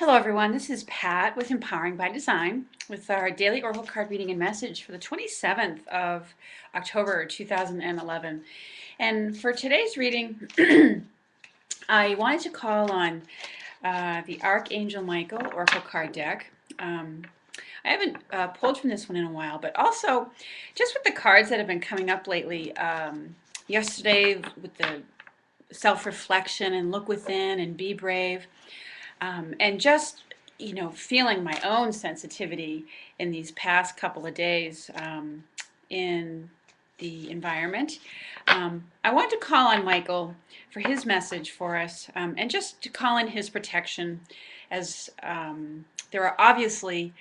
Hello everyone, this is Pat with Empowering by Design with our daily Oracle card reading and message for the 27th of October 2011. And for today's reading, I wanted to call on the Archangel Michael Oracle card deck. I haven't pulled from this one in a while, but also just with the cards that have been coming up lately. Yesterday with the self-reflection and look within and be brave. And just, feeling my own sensitivity in these past couple of days in the environment. I want to call on Michael for his message for us and just to call in his protection as there are obviously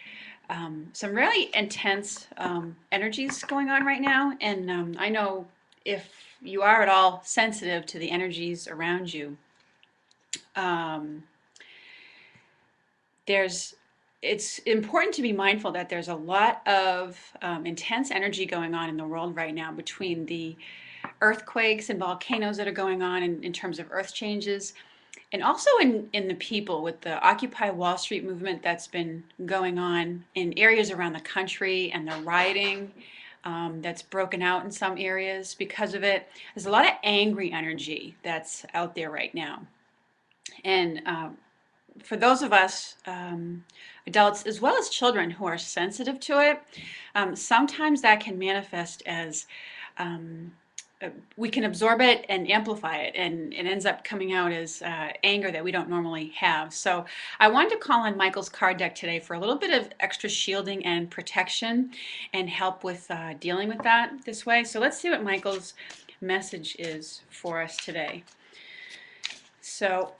some really intense energies going on right now. And I know if you are at all sensitive to the energies around you, um, it's important to be mindful that there's a lot of intense energy going on in the world right now between the earthquakes and volcanoes that are going on in terms of earth changes, and also in the people with the Occupy Wall Street movement that's been going on in areas around the country, and the rioting that's broken out in some areas because of it. There's a lot of angry energy that's out there right now. And for those of us, adults as well as children who are sensitive to it, sometimes that can manifest as we can absorb it and amplify it, and it ends up coming out as anger that we don't normally have. So I wanted to call on Michael's card deck today for a little bit of extra shielding and protection and help with dealing with that this way. So let's see what Michael's message is for us today. So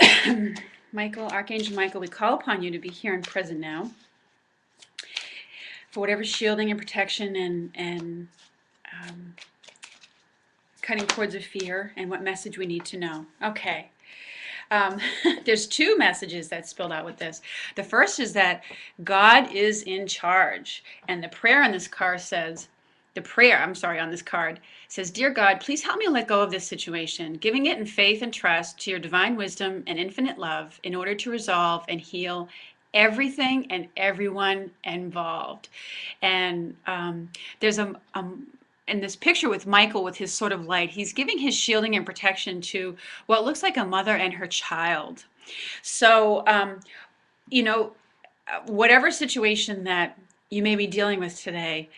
Michael, Archangel Michael, we call upon you to be here and present now for whatever shielding and protection and cutting cords of fear and what message we need to know. Okay. There's two messages that spilled out with this. The first is that God is in charge, and the prayer on this card says, on this card says, "Dear God, please help me let go of this situation, giving it in faith and trust to your divine wisdom and infinite love in order to resolve and heal everything and everyone involved." And there's in this picture with Michael with his sort of light, he's giving his shielding and protection to what looks like a mother and her child. So, whatever situation that you may be dealing with today,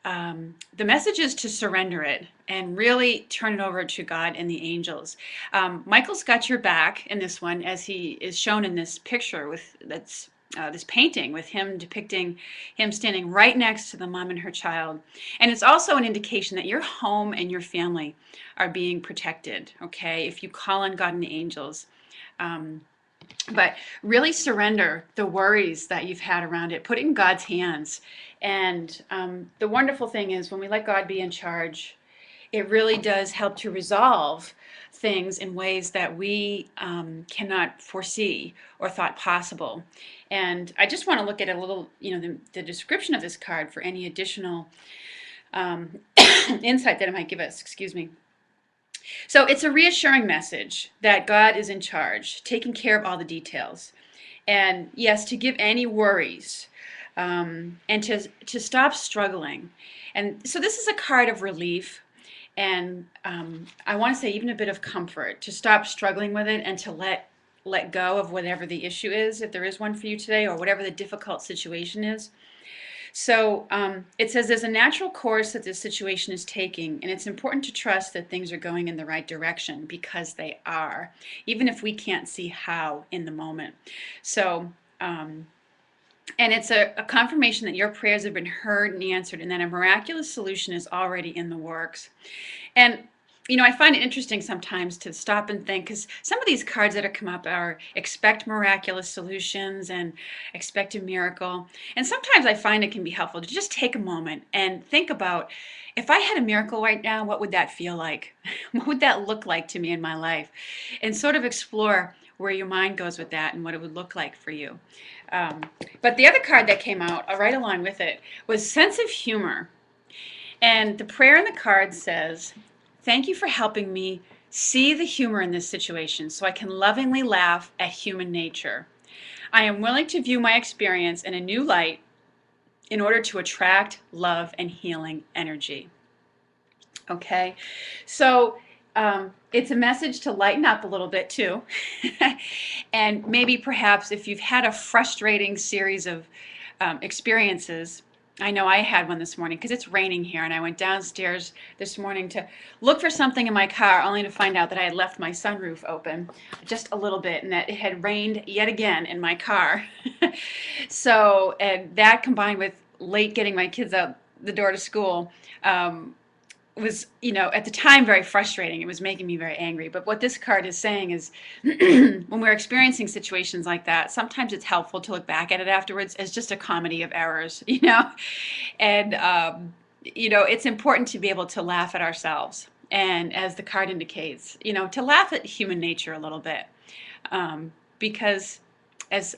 the message is to surrender it and really turn it over to God and the angels. Michael's got your back in this one, as he is shown in this picture with this painting with him depicting him standing right next to the mom and her child. And it's also an indication that your home and your family are being protected, okay, if you call on God and the angels. But really surrender the worries that you've had around it. Put it in God's hands. And the wonderful thing is when we let God be in charge, it really does help to resolve things in ways that we cannot foresee or thought possible. And I just want to look at a little, the description of this card for any additional insight that it might give us. Excuse me. So it's a reassuring message that God is in charge, taking care of all the details. And yes, to give any worries and to stop struggling. And so this is a card of relief. And I want to say even a bit of comfort, to stop struggling with it and to let go of whatever the issue is, if there is one for you today, or whatever the difficult situation is. So it says there's a natural course that this situation is taking, and it's important to trust that things are going in the right direction, because they are, even if we can't see how in the moment. So, and it's a confirmation that your prayers have been heard and answered, and that a miraculous solution is already in the works. And I find it interesting sometimes to stop and think, because some of these cards that have come up are expect miraculous solutions and expect a miracle. And sometimes I find it can be helpful to just take a moment and think about, if I had a miracle right now, what would that feel like? What would that look like to me in my life? And sort of explore where your mind goes with that and what it would look like for you. But the other card that came out right along with it was sense of humor. And the prayer in the card says, "Thank you for helping me see the humor in this situation so I can lovingly laugh at human nature. I am willing to view my experience in a new light in order to attract love and healing energy. Okay, so it's a message to lighten up a little bit too. And maybe perhaps if you've had a frustrating series of experiences, I know I had one this morning because it's raining here, and I went downstairs this morning to look for something in my car only to find out that I had left my sunroof open just a little bit and that it had rained yet again in my car. So, and that combined with late getting my kids out the door to school, was, at the time very frustrating. It was making me very angry. But what this card is saying is when we're experiencing situations like that, sometimes it's helpful to look back at it afterwards as just a comedy of errors, and, it's important to be able to laugh at ourselves. And as the card indicates, to laugh at human nature a little bit. Because as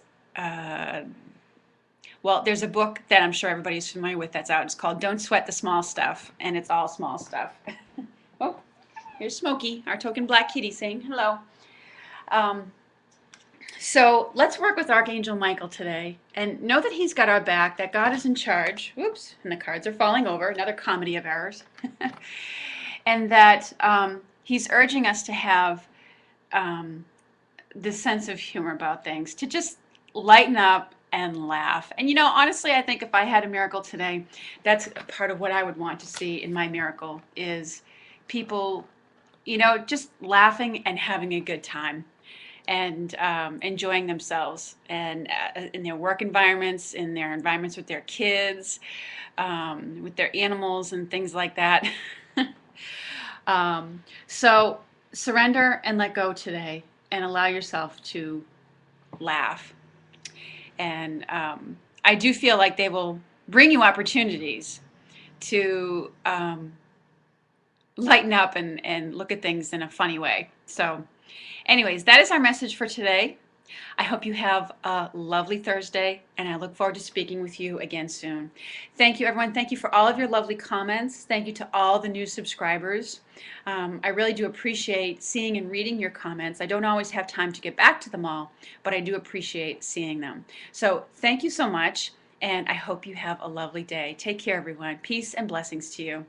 well, there's a book that I'm sure everybody's familiar with that's out. It's called Don't Sweat the Small Stuff, and it's all small stuff. Oh, here's Smokey, our token black kitty, saying hello. So let's work with Archangel Michael today and know that he's got our back, that God is in charge. Whoops, and the cards are falling over, another comedy of errors. And that he's urging us to have this sense of humor about things, to just lighten up and laugh. And honestly, I think if I had a miracle today, that's part of what I would want to see in my miracle is people, just laughing and having a good time and enjoying themselves and in their work environments, in their environments with their kids, with their animals and things like that. So surrender and let go today and allow yourself to laugh. And I do feel like they will bring you opportunities to lighten up and look at things in a funny way. So anyways, that is our message for today. I hope you have a lovely Thursday, and I look forward to speaking with you again soon. Thank you, everyone. Thank you for all of your lovely comments. Thank you to all the new subscribers. I really do appreciate seeing and reading your comments. I don't always have time to get back to them all, but I do appreciate seeing them. So thank you so much, and I hope you have a lovely day. Take care, everyone. Peace and blessings to you.